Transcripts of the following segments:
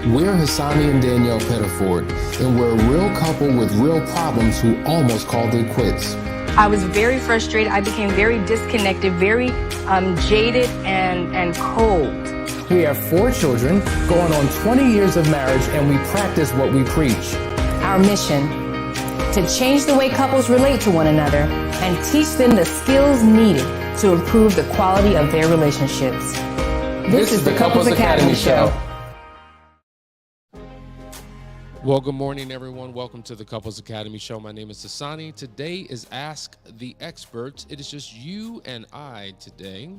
We're Hassani and Danielle Pettiford, and we're a real couple with real problems who almost called it quits. I was very frustrated. I became very disconnected, very jaded and cold. We have 4 children, going on 20 years of marriage, and we practice what we preach. Our mission, to change the way couples relate to one another and teach them the skills needed to improve the quality of their relationships. This is the Couples Academy Show. Well, good morning, everyone. Welcome to the Couples Academy Show. My name is Hassani. Today is Ask the Experts. It is just you and I today.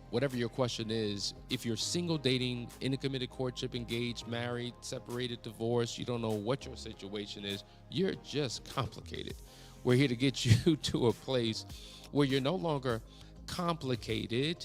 Whatever your question is, if you're single, dating, in a committed courtship, engaged, married, separated, divorced, you don't know what your situation is, you're just complicated. We're here to get you to a place where you're no longer complicated.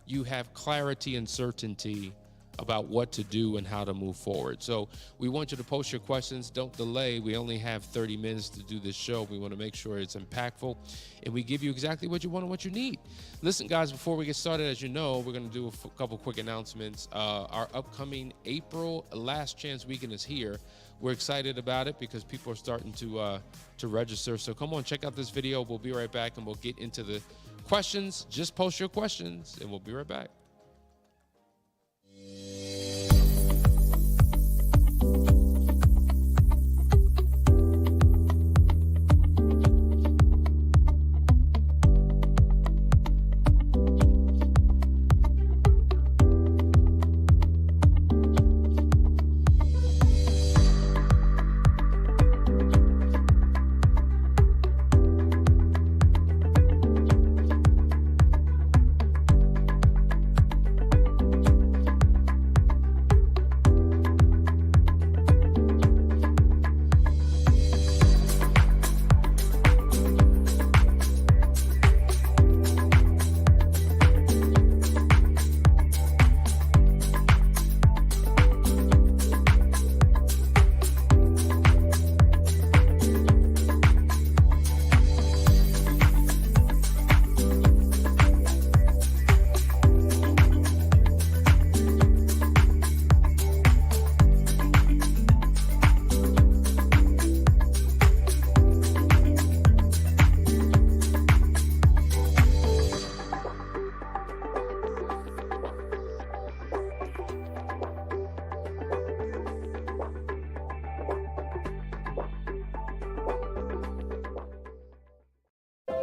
You have clarity and certainty about what to do and how to move forward. So we want you to post your questions. Don't delay. We only have 30 minutes to do this show. We want to make sure it's impactful and we give you exactly what you want and what you need. Listen, guys, before we get started, as you know, we're going to do a couple quick announcements. Our upcoming April Last Chance Weekend is here. We're excited about it because people are starting to register. So come on, check out this video. We'll be right back and we'll get into the questions. Just post your questions and we'll be right back.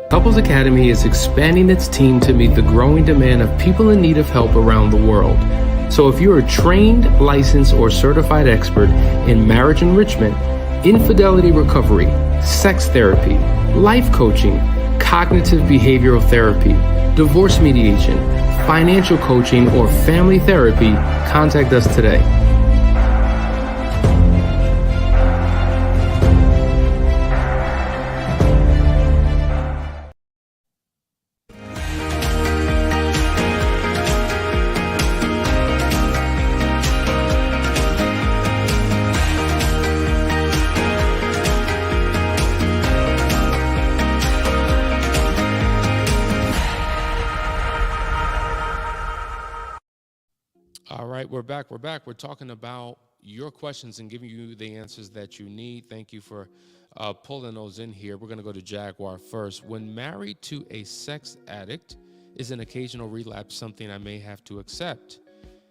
Couples Academy is expanding its team to meet the growing demand of people in need of help around the world. So if you're a trained, licensed, or certified expert in marriage enrichment, infidelity recovery, sex therapy, life coaching, cognitive behavioral therapy, divorce mediation, financial coaching, or family therapy, contact us today. All right, we're back. We're talking about your questions and giving you the answers that you need. Thank you for pulling those in here. We're going to go to Jaguar first. When married to a sex addict, is an occasional relapse something I may have to accept?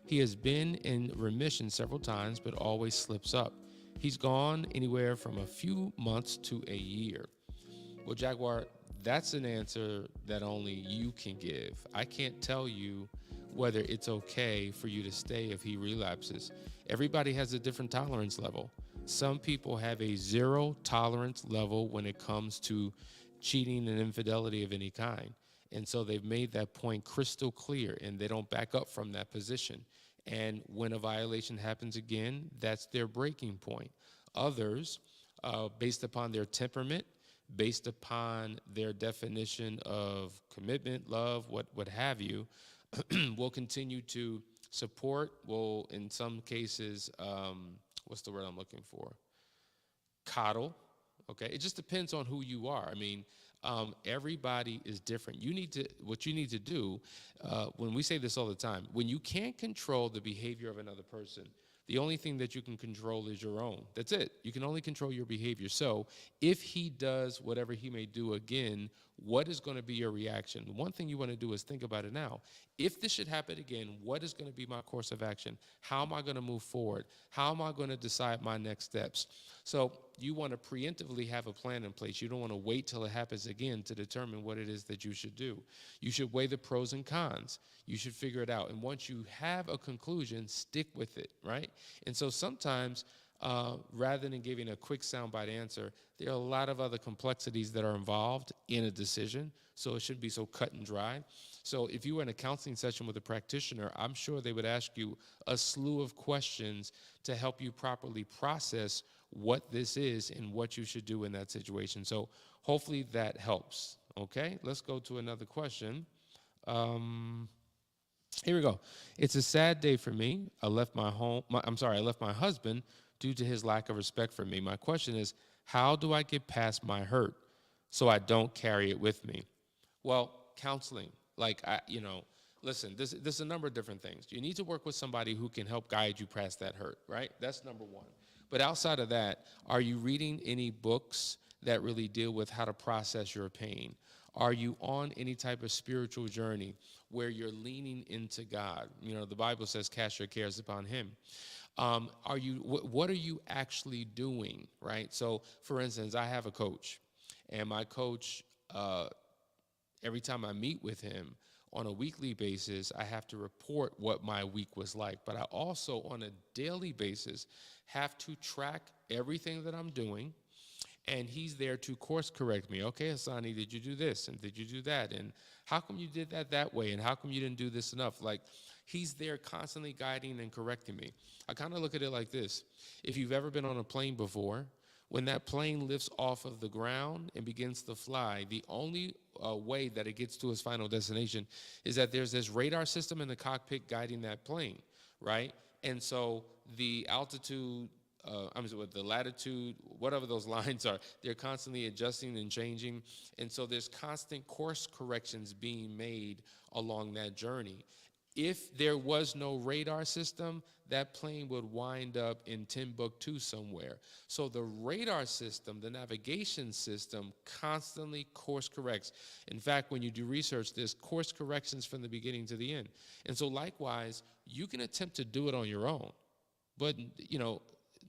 He has been in remission several times, but always slips up. He's gone anywhere from a few months to a year. Well, Jaguar, that's an answer that only you can give. I can't tell you whether it's okay for you to stay if he relapses. Everybody has a different tolerance level. Some people have a 0 tolerance level when it comes to cheating and infidelity of any kind. And so they've made that point crystal clear and they don't back up from that position. And when a violation happens again, that's their breaking point. Others, based upon their temperament, based upon their definition of commitment, love, what have you, will continue to support, will in some cases, what's the word I'm looking for? Coddle, okay? It just depends on who you are. I mean, Everybody is different. What you need to do, when we say this all the time, when you can't control the behavior of another person, the only thing that you can control is your own. That's it. You can only control your behavior. So if he does whatever he may do again, what is going to be your reaction? The one thing you want to do is think about it now. If this should happen again, what is going to be my course of action? How am I going to move forward? How am I going to decide my next steps? So you want to preemptively have a plan in place. You don't want to wait till it happens again to determine what it is that you should do. You should weigh the pros and cons. You should figure it out. And once you have a conclusion, stick with it, right? And so sometimes, rather than giving a quick soundbite answer, there are a lot of other complexities that are involved in a decision, so it shouldn't be so cut and dry. So if you were in a counseling session with a practitioner, I'm sure they would ask you a slew of questions to help you properly process what this is and what you should do in that situation. So hopefully that helps. Okay, let's go to another question. Here we go. It's a sad day for me. I left my husband due to his lack of respect for me. My question is, how do I get past my hurt so I don't carry it with me? Well, counseling, listen, this is a number of different things. You need to work with somebody who can help guide you past that hurt, right? That's number one. But outside of that, are you reading any books that really deal with how to process your pain? Are you on any type of spiritual journey where you're leaning into God? You know, the Bible says, cast your cares upon him. What are you actually doing, right? So, for instance, I have a coach, and my coach, every time I meet with him on a weekly basis, I have to report what my week was like. But I also, on a daily basis, have to track everything that I'm doing. And he's there to course correct me. Okay, Hassani, did you do this? And did you do that? And how come you did that way? And how come you didn't do this enough? Like, he's there constantly guiding and correcting me. I kind of look at it like this. If you've ever been on a plane before, when that plane lifts off of the ground and begins to fly, the only way that it gets to its final destination is that there's this radar system in the cockpit guiding that plane, right? And so the altitude, the latitude, whatever those lines are, they're constantly adjusting and changing. And so there's constant course corrections being made along that journey. If there was no radar system, that plane would wind up in Timbuktu somewhere. So the radar system, the navigation system, constantly course corrects. In fact, when you do research, there's course corrections from the beginning to the end. And so likewise, you can attempt to do it on your own, but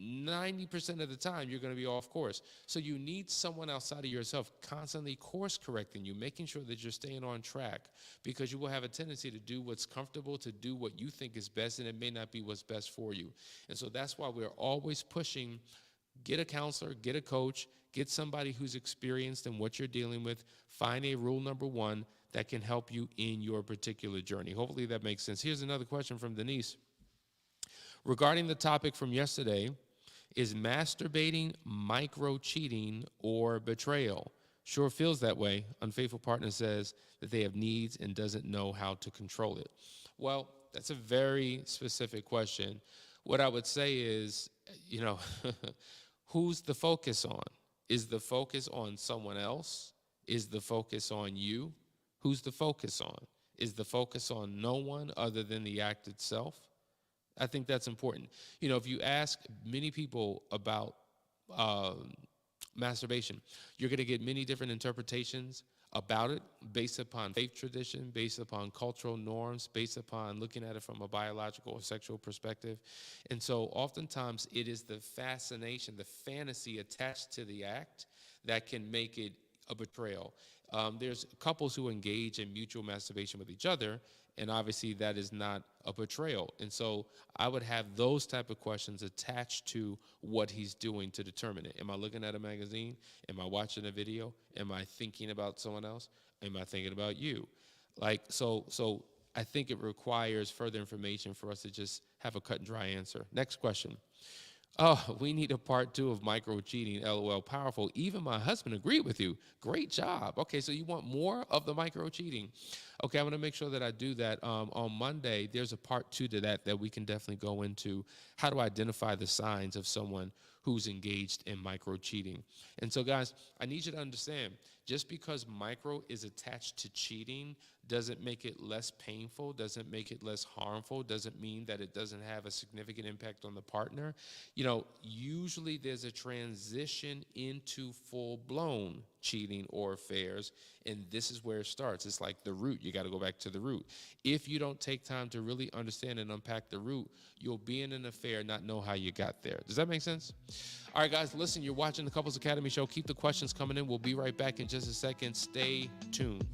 90% of the time, you're going to be off course. So you need someone outside of yourself constantly course correcting you, making sure that you're staying on track, because you will have a tendency to do what's comfortable, to do what you think is best, and it may not be what's best for you. And so that's why we're always pushing, get a counselor, get a coach, get somebody who's experienced in what you're dealing with, find a rule number one that can help you in your particular journey. Hopefully that makes sense. Here's another question from Denise. Regarding the topic from yesterday, is masturbating micro-cheating or betrayal? Sure feels that way. Unfaithful partner says that they have needs and doesn't know how to control it. Well, that's a very specific question. What I would say is, who's the focus on? Is the focus on someone else? Is the focus on you? Who's the focus on? Is the focus on no one other than the act itself? I think that's important. If you ask many people about masturbation, you're going to get many different interpretations about it based upon faith tradition, based upon cultural norms, based upon looking at it from a biological or sexual perspective. And so oftentimes it is the fascination, the fantasy attached to the act that can make it a betrayal. There's couples who engage in mutual masturbation with each other, and obviously that is not a betrayal. And so I would have those type of questions attached to what he's doing to determine it. Am I looking at a magazine? Am I watching a video? Am I thinking about someone else? Am I thinking about you? So I think it requires further information for us to just have a cut and dry answer. Next question. Oh, we need a part 2 of micro-cheating, LOL, powerful. Even my husband agreed with you. Great job. Okay, so you want more of the micro-cheating. Okay, I'm going to make sure that I do that. On Monday, there's a part 2 to that we can definitely go into. How to identify the signs of someone who's engaged in micro cheating. And so, guys, I need you to understand, just because micro is attached to cheating doesn't make it less painful, doesn't make it less harmful, doesn't mean that it doesn't have a significant impact on the partner. You know, usually there's a transition into full-blown cheating or affairs, and this is where it starts. It's like the root. You got to go back to the root. If you don't take time to really understand and unpack the root, you'll be in an affair, not know how you got there. Does that make sense? All right, guys, listen, you're watching the Couples Academy show. Keep the questions coming in. We'll be right back in just a second. Stay tuned.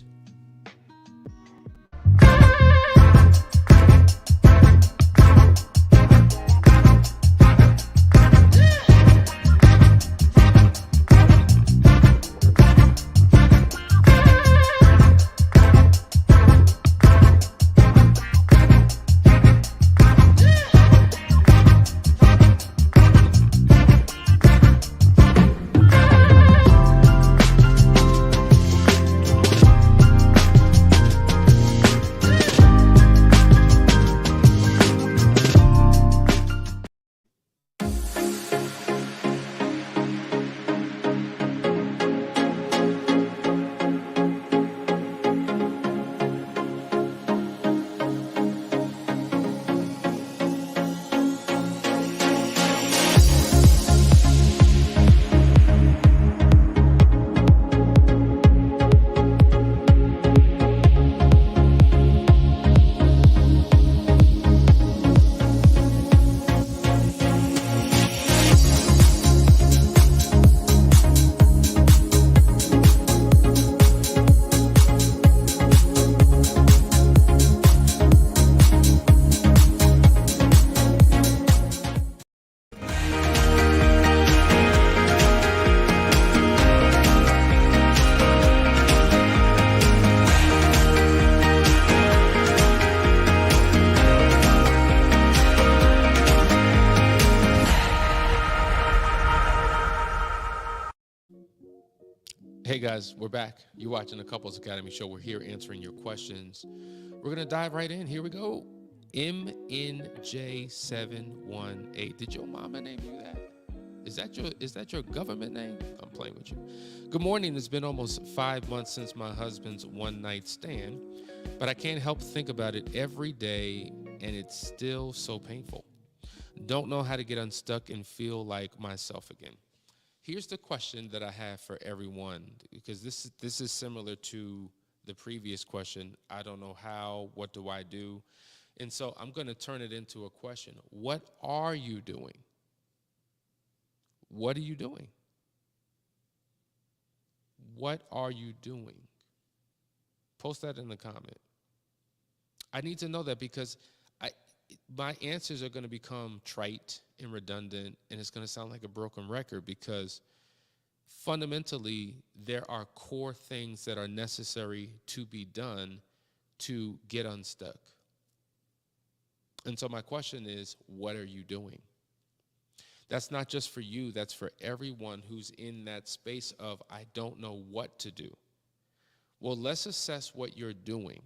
Hey guys, we're back. You're watching the Couples Academy show. We're here answering your questions. We're going to dive right in. Here we go. MNJ718. Did your mama name you that? Is that your government name? I'm playing with you. Good morning. It's been almost 5 months since my husband's one-night stand, but I can't help think about it every day, and it's still so painful. Don't know how to get unstuck and feel like myself again. Here's the question that I have for everyone, because this is similar to the previous question. I don't know how, what do I do? And so I'm going to turn it into a question. What are you doing? What are you doing? What are you doing? Post that in the comment. I need to know that, because my answers are going to become trite and redundant, and it's going to sound like a broken record, because fundamentally there are core things that are necessary to be done to get unstuck. And so my question is, what are you doing? That's not just for you, that's for everyone who's in that space of, I don't know what to do. Well, let's assess what you're doing.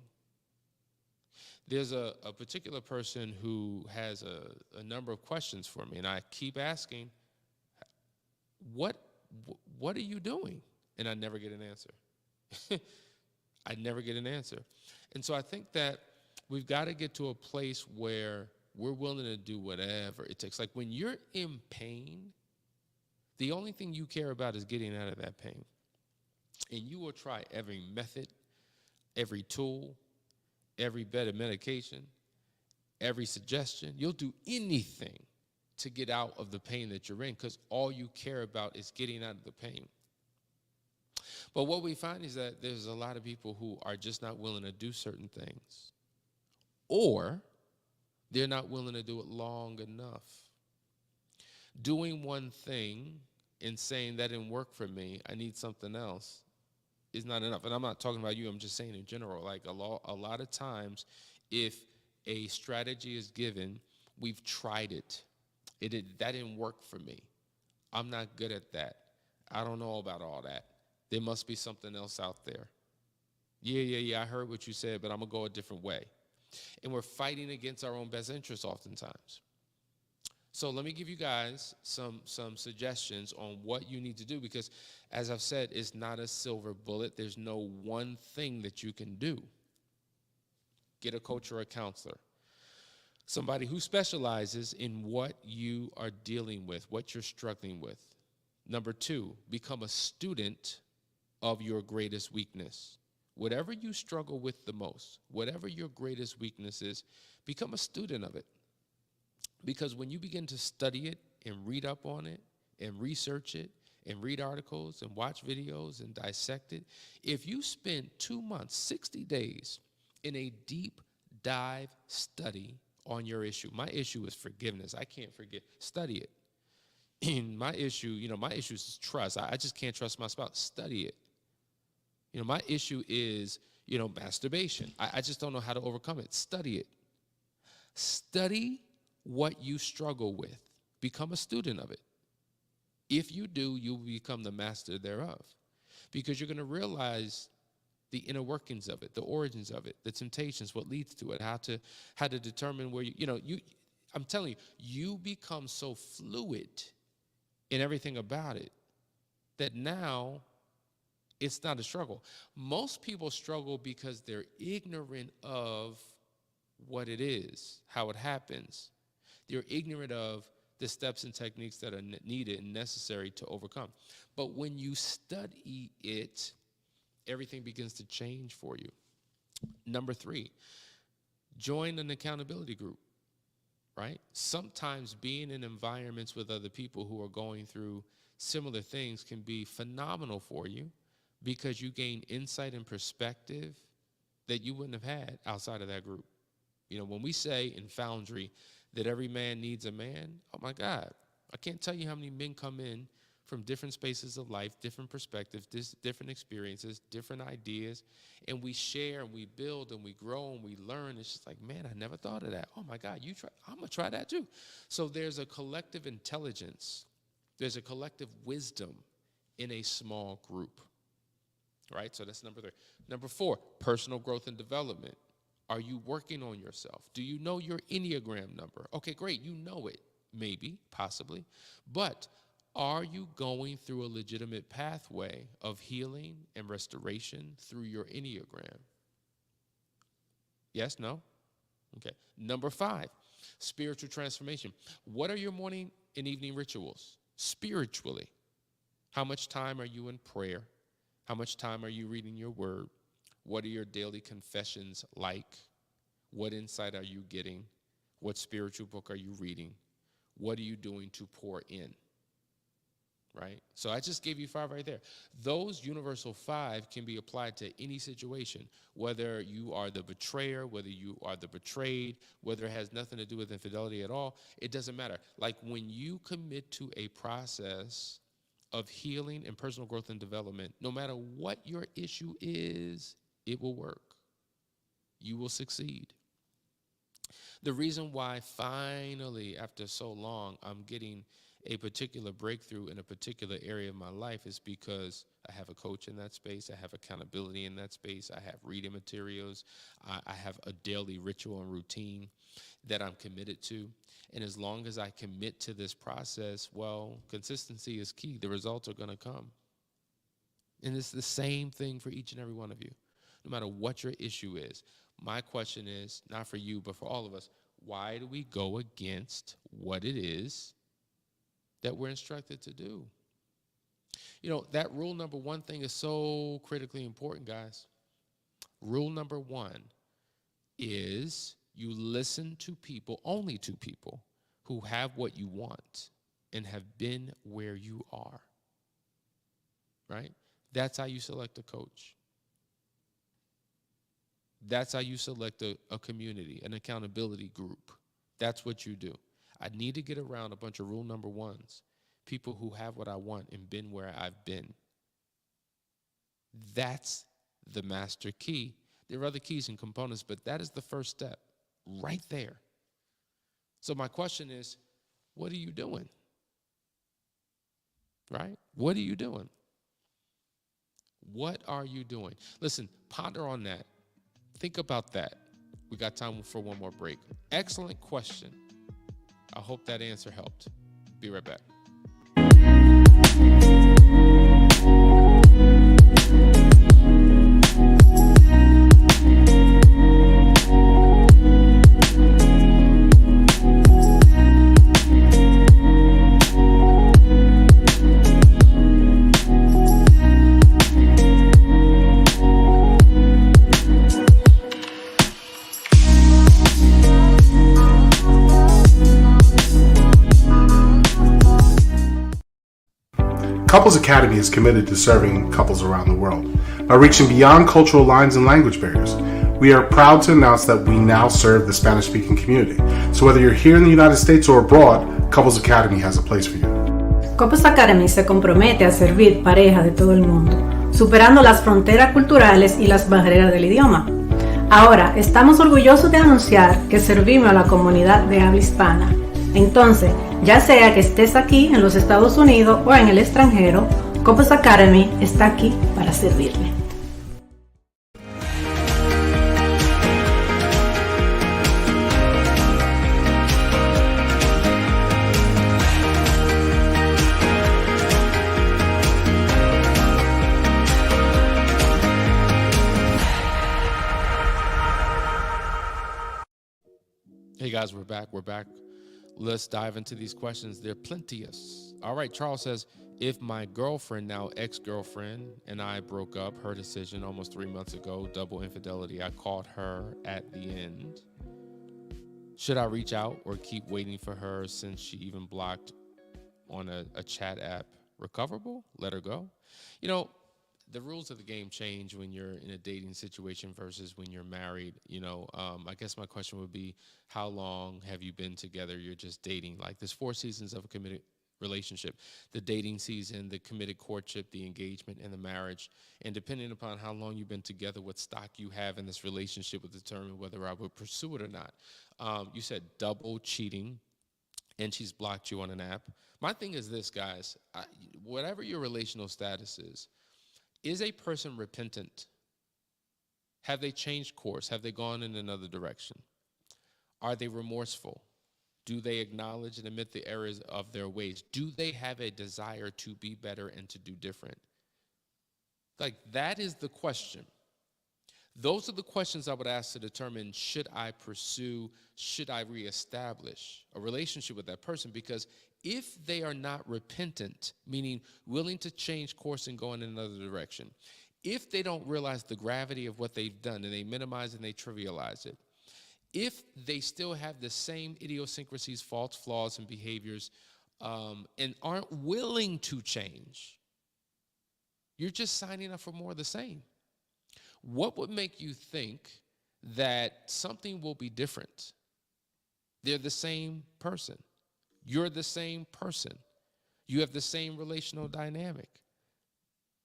There's a particular person who has a number of questions for me, and I keep asking, what are you doing? And I never get an answer. I never get an answer. And so I think that we've got to get to a place where we're willing to do whatever it takes. Like when you're in pain, the only thing you care about is getting out of that pain. And you will try every method, every tool, every bit of medication, every suggestion. You'll do anything to get out of the pain that you're in, because all you care about is getting out of the pain. But what we find is that there's a lot of people who are just not willing to do certain things, or they're not willing to do it long enough. Doing one thing and saying that didn't work for me, I need something else, is not enough. And I'm not talking about you, I'm just saying in general. Like a lot of times, if a strategy is given, we've tried it. That didn't work for me. I'm not good at that. I don't know about all that. There must be something else out there. Yeah, I heard what you said, but I'm going to go a different way. And we're fighting against our own best interests oftentimes. So let me give you guys some suggestions on what you need to do, because as I've said, it's not a silver bullet. There's no one thing that you can do. Get a coach or a counselor, somebody who specializes in what you are dealing with, what you're struggling with. Number 2, become a student of your greatest weakness. Whatever you struggle with the most, whatever your greatest weakness is, become a student of it. Because when you begin to study it and read up on it and research it and read articles and watch videos and dissect it, if you spend 2 months, 60 days in a deep dive study on your issue, my issue is forgiveness. I can't forgive. Study it. And my issue, my issue is trust. I just can't trust my spouse. Study it. My issue is, masturbation. I just don't know how to overcome it. Study it. Study what you struggle with. Become a student of it. If you do, you will become the master thereof, because you're going to realize the inner workings of it, the origins of it, the temptations, what leads to it, how to determine where I'm telling you, you become so fluid in everything about it that now it's not a struggle. Most people struggle because they're ignorant of what it is, how it happens. They're ignorant of the steps and techniques that are needed and necessary to overcome. But when you study it, everything begins to change for you. Number 3, join an accountability group, right? Sometimes being in environments with other people who are going through similar things can be phenomenal for you, because you gain insight and perspective that you wouldn't have had outside of that group. When we say in Foundry that every man needs a man, oh my God, I can't tell you how many men come in from different spaces of life, different perspectives, different experiences, different ideas, and we share and we build and we grow and we learn. It's just like, man, I never thought of that. Oh my God, you try, I'm gonna try that too. So there's a collective intelligence, there's a collective wisdom in a small group, right? So that's number 3. Number 4, personal growth and development. Are you working on yourself? Do you know your Enneagram number? Okay, great, you know it, maybe, possibly, but are you going through a legitimate pathway of healing and restoration through your Enneagram? Yes, no? Okay. Number 5, spiritual transformation. What are your morning and evening rituals spiritually? How much time are you in prayer? How much time are you reading your word? What are your daily confessions like? What insight are you getting? What spiritual book are you reading? What are you doing to pour in? Right? So I just gave you 5 right there. Those universal 5 can be applied to any situation, whether you are the betrayer, whether you are the betrayed, whether it has nothing to do with infidelity at all. It doesn't matter. Like when you commit to a process of healing and personal growth and development, no matter what your issue is, it will work. You will succeed. The reason why finally, after so long, I'm getting a particular breakthrough in a particular area of my life is because I have a coach in that space. I have accountability in that space. I have reading materials. I have a daily ritual and routine that I'm committed to. And as long as I commit to this process, well, consistency is key. The results are going to come. And it's the same thing for each and every one of you, no matter what your issue is. My question is, not for you, but for all of us, why do we go against what it is that we're instructed to do? That rule number 1 thing is so critically important, guys. Rule number 1 is you listen to people, only to people, who have what you want and have been where you are, right? That's how you select a coach. That's how you select a community, an accountability group. That's what you do. I need to get around a bunch of rule number 1s, people who have what I want and been where I've been. That's the master key. There are other keys and components, but that is the first step right there. So my question is, what are you doing? Right? What are you doing? What are you doing? Listen, ponder on that. Think about that. We got time for one more break. Excellent question. I hope that answer helped. Be right back. Couples Academy is committed to serving couples around the world by reaching beyond cultural lines and language barriers. We are proud to announce that we now serve the Spanish-speaking community. So whether you're here in the United States or abroad, Couples Academy has a place for you. Couples Academy se compromete a servir parejas de todo el mundo, superando las fronteras culturales y las barreras del idioma. Ahora, estamos orgullosos de anunciar que servimos a la comunidad de habla hispana. Entonces, ya sea que estés aquí en los Estados Unidos o en el extranjero, Couples Academy está aquí para servirle. Hey guys, we're back. Let's dive into these questions. They're plenteous. All right, Charles says, if my girlfriend, now ex-girlfriend, and I broke up, her decision almost 3 months ago, double infidelity, I caught her at the end. Should I reach out or keep waiting for her since she even blocked on a chat app? Recoverable? Let her go? You know, the rules of the game change when you're in a dating situation versus when you're married. I guess my question would be, how long have you been together? You're just dating. Like, there's 4 seasons of a committed relationship: the dating season, the committed courtship, the engagement, and the marriage. And depending upon how long you've been together, what stock you have in this relationship will determine whether I would pursue it or not. You said double cheating, and she's blocked you on an app. My thing is this, guys. Whatever your relational status is a person repentant? Have they changed course? Have they gone in another direction? Are they remorseful? Do they acknowledge and admit the errors of their ways? Do they have a desire to be better and to do different? Like, that is the question. Those are the questions I would ask to determine, should I pursue, should I reestablish a relationship with that person? Because if they are not repentant, meaning willing to change course and go in another direction, if they don't realize the gravity of what they've done and they minimize and they trivialize it, if they still have the same idiosyncrasies, faults, flaws, and behaviors, and aren't willing to change, you're just signing up for more of the same. What would make you think that something will be different? They're the same person. You're the same person. You have the same relational dynamic.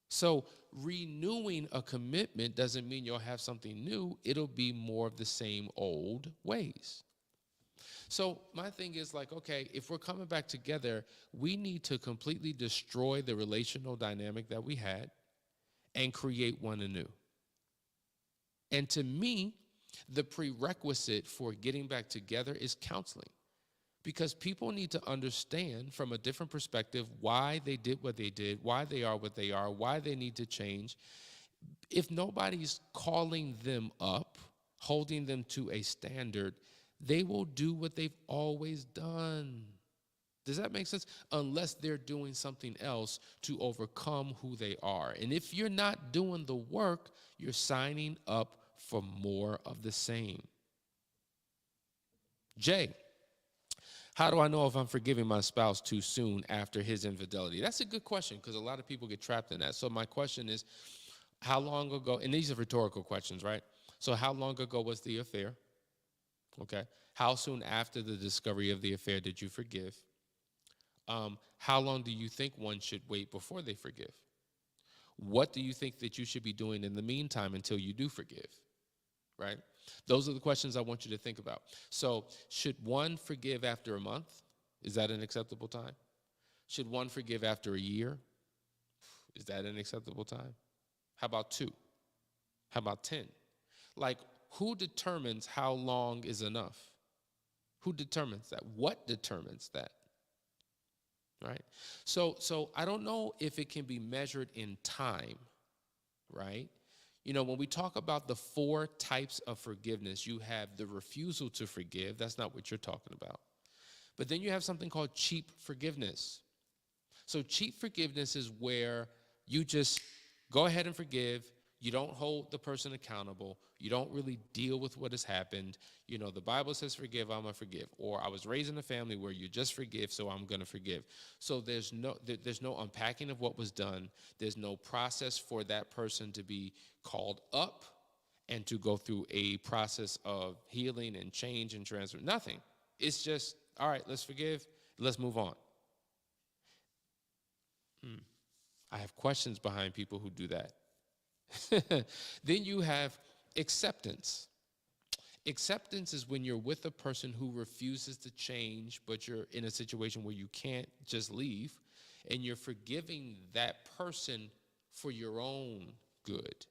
So renewing a commitment doesn't mean you'll have something new. It'll be more of the same old ways. So my thing is, like, okay, if we're coming back together, we need to completely destroy the relational dynamic that we had and create one anew. And to me, the prerequisite for getting back together is counseling. Because people need to understand from a different perspective why they did what they did, why they are what they are, why they need to change. If nobody's calling them up, holding them to a standard, they will do what they've always done. Does that make sense? Unless they're doing something else to overcome who they are. And if you're not doing the work, you're signing up for more of the same. Jay, how do I know if I'm forgiving my spouse too soon after his infidelity? That's a good question, because a lot of people get trapped in that. So my question is, how long ago, and these are rhetorical questions, right? So how long ago was the affair? Okay. How soon after the discovery of the affair did you forgive? How long do you think one should wait before they forgive? What do you think that you should be doing in the meantime until you do forgive? Right? Those are the questions I want you to think about. So should one forgive after a month? Is that an acceptable time? Should one forgive after a year? Is that an acceptable time? How about 2? How about 10? Like, who determines how long is enough? Who determines that? What determines that? Right? So I don't know if it can be measured in time, right? When we talk about the 4 types of forgiveness, you have the refusal to forgive. That's not what you're talking about. But then you have something called cheap forgiveness. So cheap forgiveness is where you just go ahead and forgive. You don't hold the person accountable. You don't really deal with what has happened. The Bible says forgive, I'm going to forgive. Or I was raised in a family where you just forgive, so I'm going to forgive. So there's no unpacking of what was done. There's no process for that person to be called up and to go through a process of healing and change and transfer. Nothing. It's just, all right, let's forgive. Let's move on. I have questions behind people who do that. Then you have acceptance. Acceptance is when you're with a person who refuses to change, but you're in a situation where you can't just leave, and you're forgiving that person for your own good.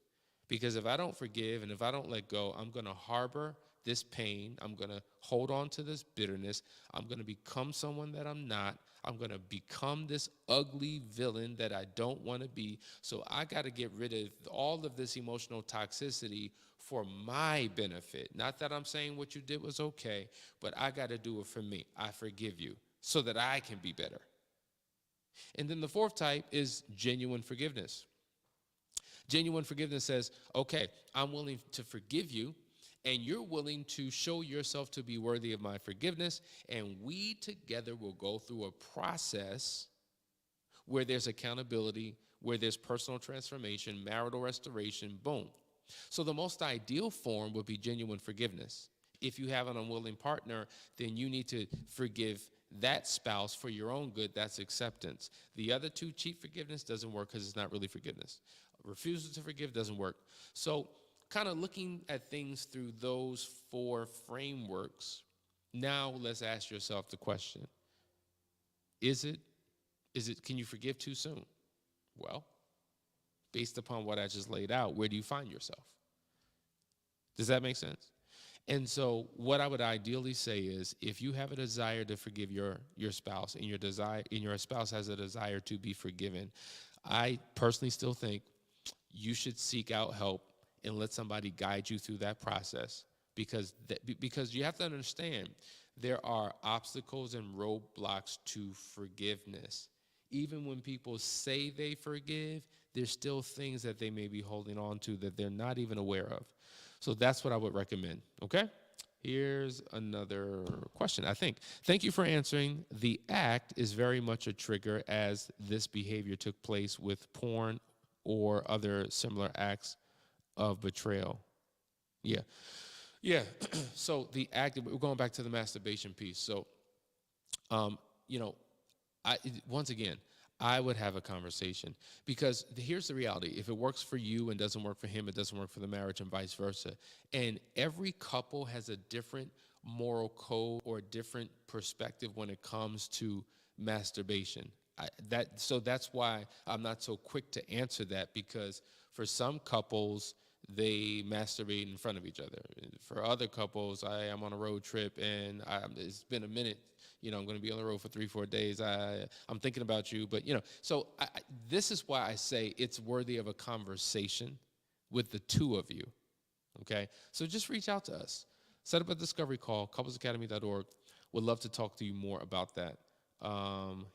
Because if I don't forgive and if I don't let go, I'm going to harbor this pain. I'm going to hold on to this bitterness. I'm going to become someone that I'm not. I'm going to become this ugly villain that I don't want to be. So I got to get rid of all of this emotional toxicity for my benefit. Not that I'm saying what you did was okay, but I got to do it for me. I forgive you so that I can be better. And then the 4th type is genuine forgiveness. Genuine forgiveness says, okay, I'm willing to forgive you, and you're willing to show yourself to be worthy of my forgiveness, and we together will go through a process where there's accountability, where there's personal transformation, marital restoration, boom. So the most ideal form would be genuine forgiveness. If you have an unwilling partner, then you need to forgive that spouse for your own good. That's acceptance. The other 2, cheap forgiveness, doesn't work because it's not really forgiveness. Refusal to forgive doesn't work. So kind of looking at things through those 4 frameworks, now let's ask yourself the question, can you forgive too soon? Well, based upon what I just laid out, where do you find yourself? Does that make sense? And so what I would ideally say is, if you have a desire to forgive your spouse and your spouse has a desire to be forgiven, I personally still think you should seek out help and let somebody guide you through that process, because you have to understand there are obstacles and roadblocks to forgiveness. Even when people say they forgive, there's still things that they may be holding on to that they're not even aware of. So that's what I would recommend, okay? Here's another question, I think. Thank you for answering. The act is very much a trigger, as this behavior took place with porn or other similar acts of betrayal. Yeah. So the act, we're going back to the masturbation piece. So, once again, I would have a conversation, because here's the reality. If it works for you and doesn't work for him, it doesn't work for the marriage, and vice versa. And every couple has a different moral code or a different perspective when it comes to masturbation. So that's why I'm not so quick to answer that, because for some couples, they masturbate in front of each other. For other couples, I'm on a road trip and it's been a minute. I'm going to be on the road for 3-4 days. I'm thinking about you. But, so this is why I say it's worthy of a conversation with the 2 of you. Okay? So just reach out to us. Set up a discovery call, couplesacademy.org. Would love to talk to you more about that.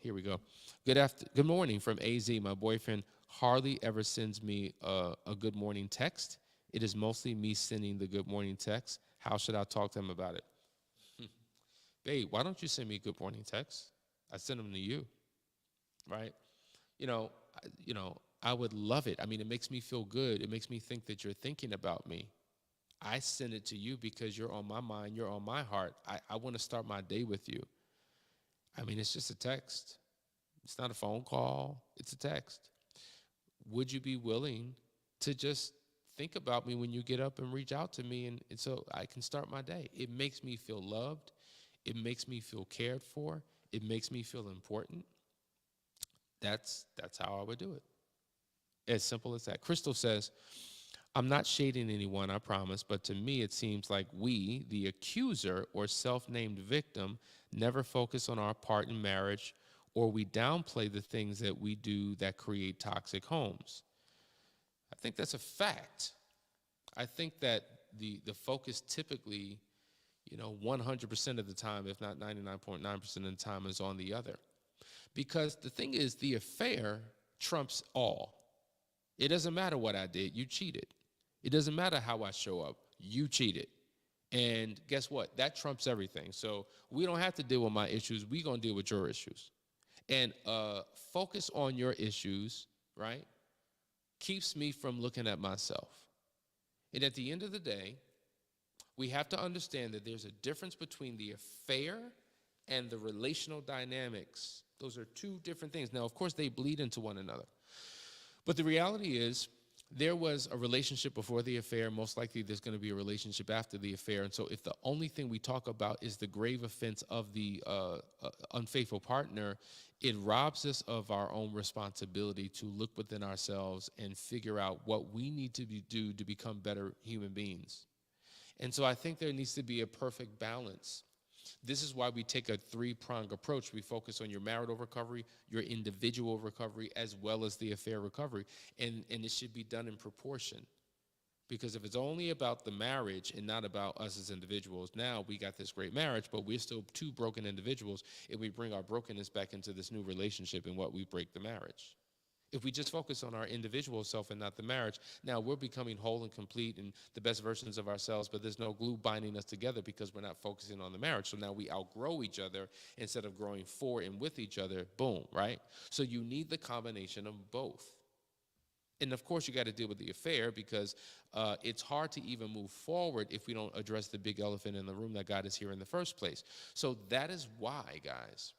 Here we go. Good morning from AZ. My boyfriend hardly ever sends me a good morning text. It is mostly me sending the good morning text. How should I talk to him about it? Babe, why don't you send me a good morning text? I send them to you, right? I would love it. I mean, it makes me feel good. It makes me think that you're thinking about me. I send it to you because you're on my mind. You're on my heart. I want to start my day with you. I mean, it's just a text. It's not a phone call. It's a text. Would you be willing to just think about me when you get up and reach out to me, and so I can start my day? It makes me feel loved. It makes me feel cared for. It makes me feel important. That's how I would do it. As simple as that. Crystal says, I'm not shading anyone, I promise, but to me it seems like we, the accuser or self-named victim, never focus on our part in marriage, or we downplay the things that we do that create toxic homes. I think that's a fact. I think that the focus typically, 100% of the time, if not 99.9% of the time, is on the other. Because the thing is, the affair trumps all. It doesn't matter what I did, you cheated. It doesn't matter how I show up, you cheated. And guess what? That trumps everything. So we don't have to deal with my issues, we're gonna deal with your issues. And focus on your issues, right, keeps me from looking at myself. And at the end of the day, we have to understand that there's a difference between the affair and the relational dynamics. Those are two different things. Now, of course, they bleed into one another. But the reality is, there was a relationship before the affair. Most likely there's going to be a relationship after the affair. And so if the only thing we talk about is the grave offense of the unfaithful partner, it robs us of our own responsibility to look within ourselves and figure out what we need to do to become better human beings. And so I think there needs to be a perfect balance. This is why we take a three-pronged approach. We focus on your marital recovery, your individual recovery, as well as the affair recovery. And it should be done in proportion. Because if it's only about the marriage and not about us as individuals, now we got this great marriage, but we're still two broken individuals, and we bring our brokenness back into this new relationship and what we break the marriage. If we just focus on our individual self and not the marriage, now we're becoming whole and complete and the best versions of ourselves, but there's no glue binding us together because we're not focusing on the marriage. So now we outgrow each other instead of growing for and with each other. Boom, right? So you need the combination of both. And of course, you got to deal with the affair because it's hard to even move forward if we don't address the big elephant in the room that got us here in the first place. So that is why, guys,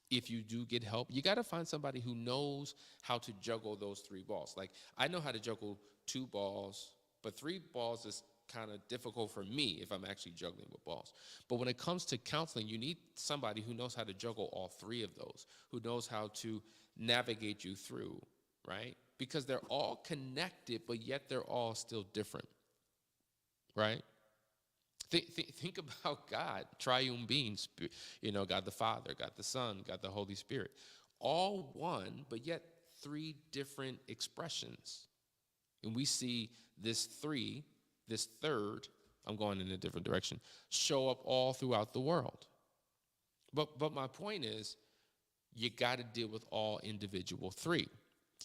if you do get help, you got to find somebody who knows how to juggle those three balls. Like, I know how to juggle 2 balls, but 3 balls is kind of difficult for me if I'm actually juggling with balls. But when it comes to counseling, you need somebody who knows how to juggle all 3 of those, who knows how to navigate you through, right? Because they're all connected, but yet they're all still different, right? Think about God, triune beings, God the Father, God the Son, God the Holy Spirit. All one, but yet 3 different expressions. And we see this third, I'm going in a different direction, show up all throughout the world. But my point is, you got to deal with all individual 3.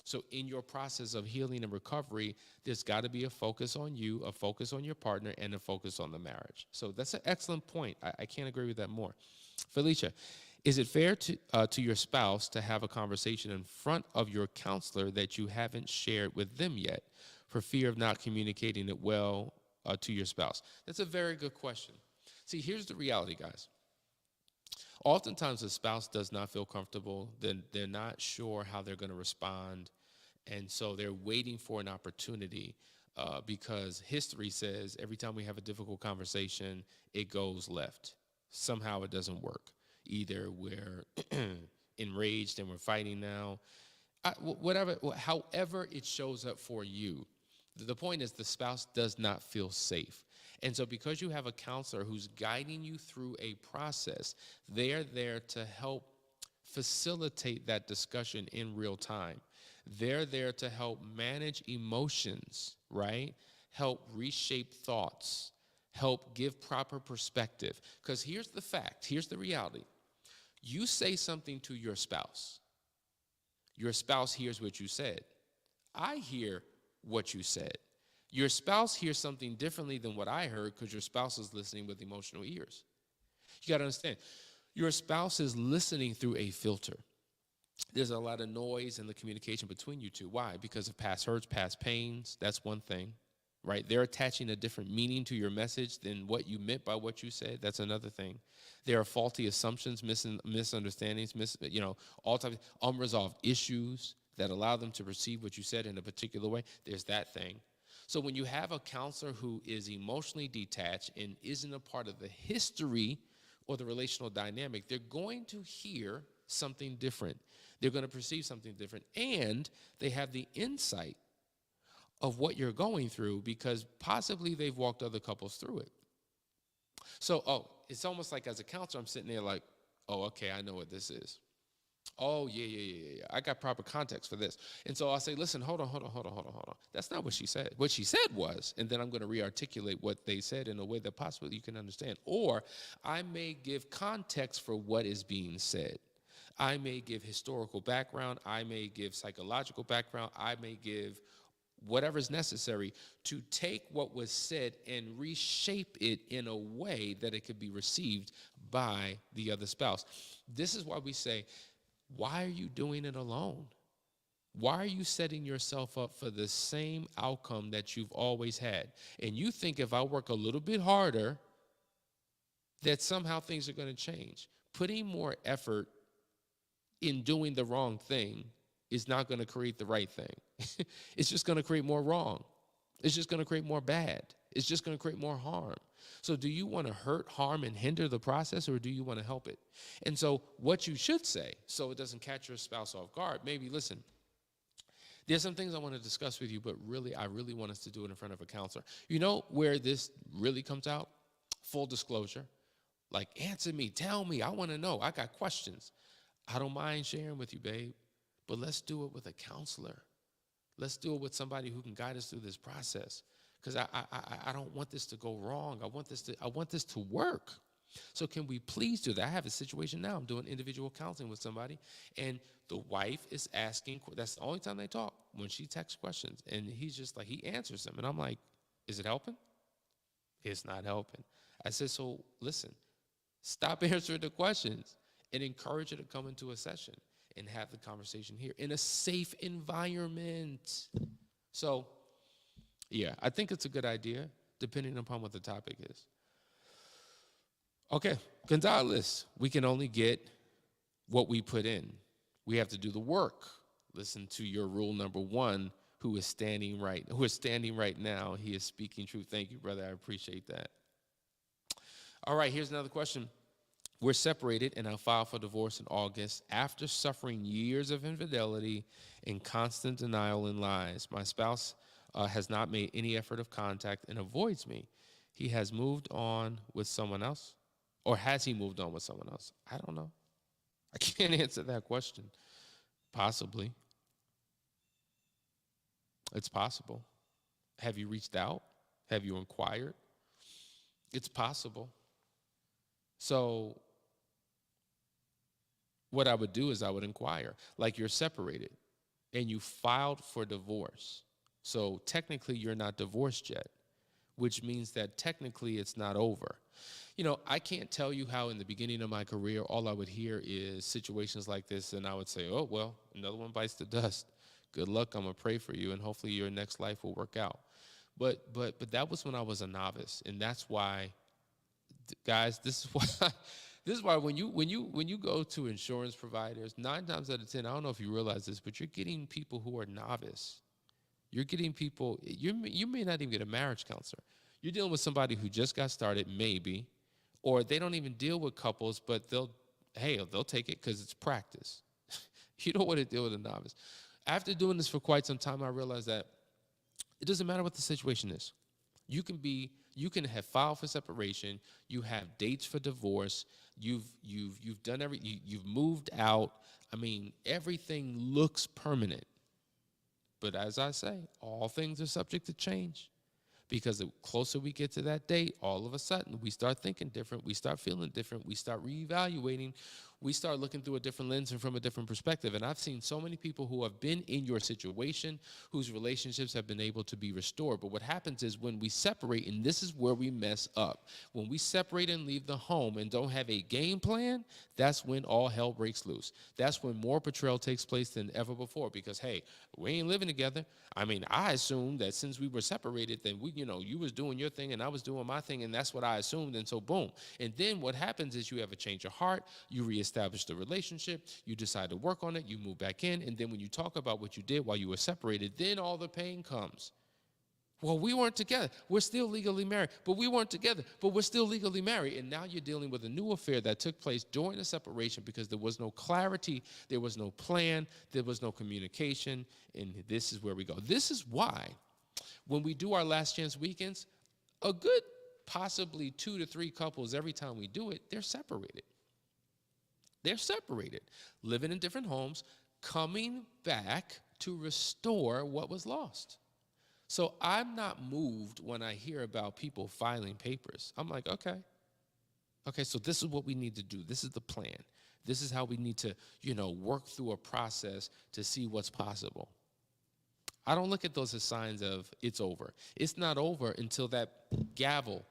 So in your process of healing and recovery, there's got to be a focus on you, a focus on your partner, and a focus on the marriage. So that's an excellent point. I can't agree with that more. Felicia, is it fair to your spouse to have a conversation in front of your counselor that you haven't shared with them yet for fear of not communicating it well to your spouse? That's a very good question. See, here's the reality, guys. Oftentimes, the spouse does not feel comfortable. Then they're not sure how they're going to respond. And so they're waiting for an opportunity because history says every time we have a difficult conversation, it goes left. Somehow it doesn't work. Either we're enraged and we're fighting now. However it shows up for you. The point is the spouse does not feel safe. And so because you have a counselor who's guiding you through a process, they're there to help facilitate that discussion in real time. They're there to help manage emotions, right? Help reshape thoughts, help give proper perspective. Because here's the fact, here's the reality. You say something to your spouse hears what you said. I hear what you said. Your spouse hears something differently than what I heard because your spouse is listening with emotional ears. You got to understand, your spouse is listening through a filter. There's a lot of noise in the communication between you two. Why? Because of past hurts, past pains. That's one thing, right? They're attaching a different meaning to your message than what you meant by what you said. That's another thing. There are faulty assumptions, misunderstandings, all types of unresolved issues that allow them to perceive what you said in a particular way. There's that thing. So when you have a counselor who is emotionally detached and isn't a part of the history or the relational dynamic, they're going to hear something different. They're going to perceive something different. And they have the insight of what you're going through because possibly they've walked other couples through it. So, it's almost like as a counselor, I'm sitting there like, oh, okay, I know what this is. Oh, yeah. I got proper context for this. And so I'll say, listen, hold on. That's not what she said. What she said was, and then I'm going to re-articulate what they said in a way that possibly you can understand. Or I may give context for what is being said. I may give historical background. I may give psychological background. I may give whatever is necessary to take what was said and reshape it in a way that it could be received by the other spouse. This is why we say, why are you doing it alone? Why are you setting yourself up for the same outcome that you've always had? And you think if I work a little bit harder, that somehow things are going to change. Putting more effort in doing the wrong thing is not going to create the right thing. It's just going to create more wrong. It's just going to create more bad. It's just going to create more harm. So do you want to hurt, harm, and hinder the process, or do you want to help it? And so what you should say, so it doesn't catch your spouse off guard, maybe, listen, there's some things I want to discuss with you, but really, I really want us to do it in front of a counselor. You know where this really comes out? Full disclosure. Like, answer me, tell me, I want to know, I got questions. I don't mind sharing with you, babe, but let's do it with a counselor. Let's do it with somebody who can guide us through this process. Because I don't want this to go wrong. I want this to work. So can we please do that? I have a situation now. I'm doing individual counseling with somebody, and the wife is asking. That's the only time they talk, when she texts questions, and he's just like, he answers them, and I'm like, is it helping? It's not helping. I said, so listen, stop answering the questions and encourage her to come into a session and have the conversation here in a safe environment. So, yeah, I think it's a good idea, depending upon what the topic is. Okay, Gonzalez, we can only get what we put in. We have to do the work. Listen to your rule number 1, who is standing right now. He is speaking truth. Thank you, brother. I appreciate that. All right, here's another question. We're separated, and I filed for divorce in August after suffering years of infidelity and constant denial and lies. My spouse has not made any effort of contact and avoids me. He has moved on with someone else? Or has he moved on with someone else? I don't know. I can't answer that question. Possibly. It's possible. Have you reached out? Have you inquired? It's possible. So what I would do is I would inquire. Like, you're separated and you filed for divorce. So technically you're not divorced yet, which means that technically it's not over. You know, I can't tell you how in the beginning of my career, all I would hear is situations like this, and I would say, oh, well, another one bites the dust. Good luck, I'm going to pray for you, and hopefully your next life will work out. But that was when I was a novice, and that's why, guys, this is why when you go to insurance providers, 9 times out of 10, I don't know if you realize this, but you're getting people who are novice. You're getting people, you may not even get a marriage counselor. You're dealing with somebody who just got started, maybe, or they don't even deal with couples, but they'll take it because it's practice. You don't want to deal with a novice. After doing this for quite some time, I realized that it doesn't matter what the situation is. You can have filed for separation, you have dates for divorce, you've moved out. I mean, everything looks permanent. But as I say, all things are subject to change. Because the closer we get to that date, all of a sudden, we start thinking different, we start feeling different, we start reevaluating, we start looking through a different lens and from a different perspective. And I've seen so many people who have been in your situation, whose relationships have been able to be restored. But what happens is when we separate, and this is where we mess up, when we separate and leave the home and don't have a game plan, that's when all hell breaks loose. That's when more betrayal takes place than ever before, because, hey, we ain't living together. I mean, I assumed that since we were separated, then you was doing your thing and I was doing my thing, and that's what I assumed, and so boom. And then what happens is you have a change of heart, you reestablish the relationship, you decide to work on it, you move back in, and then when you talk about what you did while you were separated, then all the pain comes. Well, we weren't together. We're still legally married. But we weren't together. But we're still legally married. And now you're dealing with a new affair that took place during the separation because there was no clarity, there was no plan, there was no communication, and this is where we go. This is why When we do our last chance weekends, a good possibly 2 to 3 couples every time we do it, they're separated. They're separated, living in different homes, coming back to restore what was lost. So I'm not moved when I hear about people filing papers. I'm like, okay, so this is what we need to do. This is the plan. This is how we need to, work through a process to see what's possible. I don't look at those as signs of it's over. It's not over until that gavel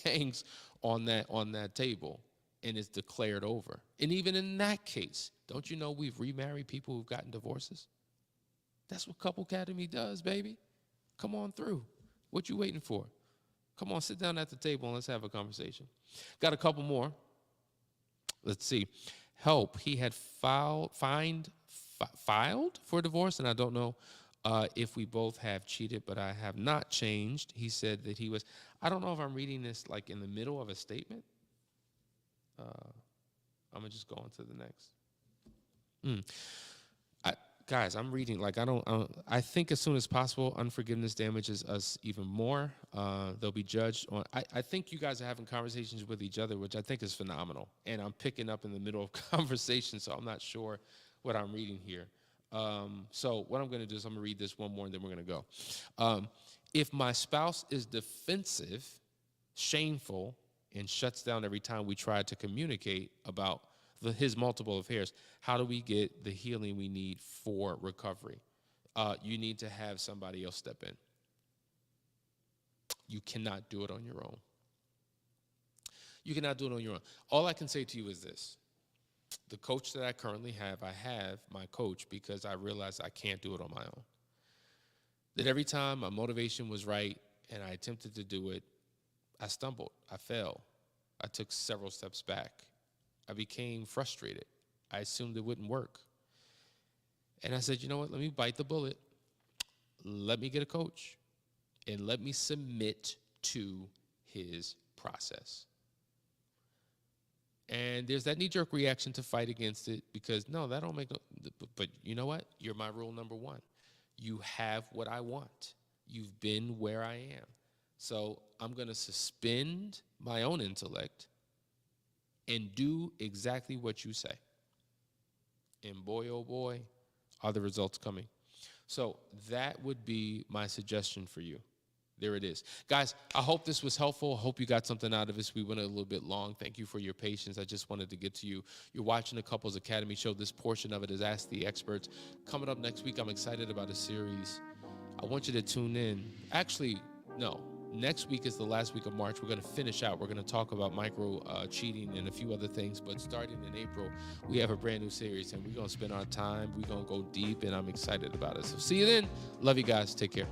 bangs on that table and it's declared over. And even in that case, don't you know we've remarried people who've gotten divorces? That's what Couple Academy does, baby. Come on through. What you waiting for? Come on, sit down at the table and let's have a conversation. Got a couple more. Let's see. Help. He had filed for divorce, and I don't know if we both have cheated, but I have not changed. He said that he was, I don't know if I'm reading this like in the middle of a statement. I'm going to just go on to the next. Guys, I'm reading, like, I think as soon as possible, unforgiveness damages us even more. They'll be judged on, I think you guys are having conversations with each other, which I think is phenomenal. And I'm picking up in the middle of conversation, so I'm not sure what I'm reading here. So what I'm going to do is I'm going to read this one more, and then we're going to go. If my spouse is defensive, shameful, and shuts down every time we try to communicate about his multiple affairs, how do we get the healing we need for recovery? You need to have somebody else step in. You cannot do it on your own. You cannot do it on your own. All I can say to you is this. The coach that I currently have, I have my coach because I realized I can't do it on my own. That every time my motivation was right and I attempted to do it, I stumbled, I fell. I took several steps back. I became frustrated. I assumed it wouldn't work. And I said, you know what, let me bite the bullet. Let me get a coach and let me submit to his process. And there's that knee-jerk reaction to fight against it because, no, that don't make no, but you know what? You're my rule number one. You have what I want. You've been where I am. So I'm going to suspend my own intellect and do exactly what you say. And boy, oh boy, are the results coming. So that would be my suggestion for you. There it is. Guys, I hope this was helpful. I hope you got something out of this. We went a little bit long. Thank you for your patience. I just wanted to get to you. You're watching the Couples Academy show. This portion of it is Ask the Experts. Coming up next week, I'm excited about a series. I want you to tune in. Actually, no. Next week is the last week of March. We're going to finish out. We're going to talk about micro cheating and a few other things. But starting in April, we have a brand new series, and we're going to spend our time. We're going to go deep, and I'm excited about it. So see you then. Love you guys. Take care.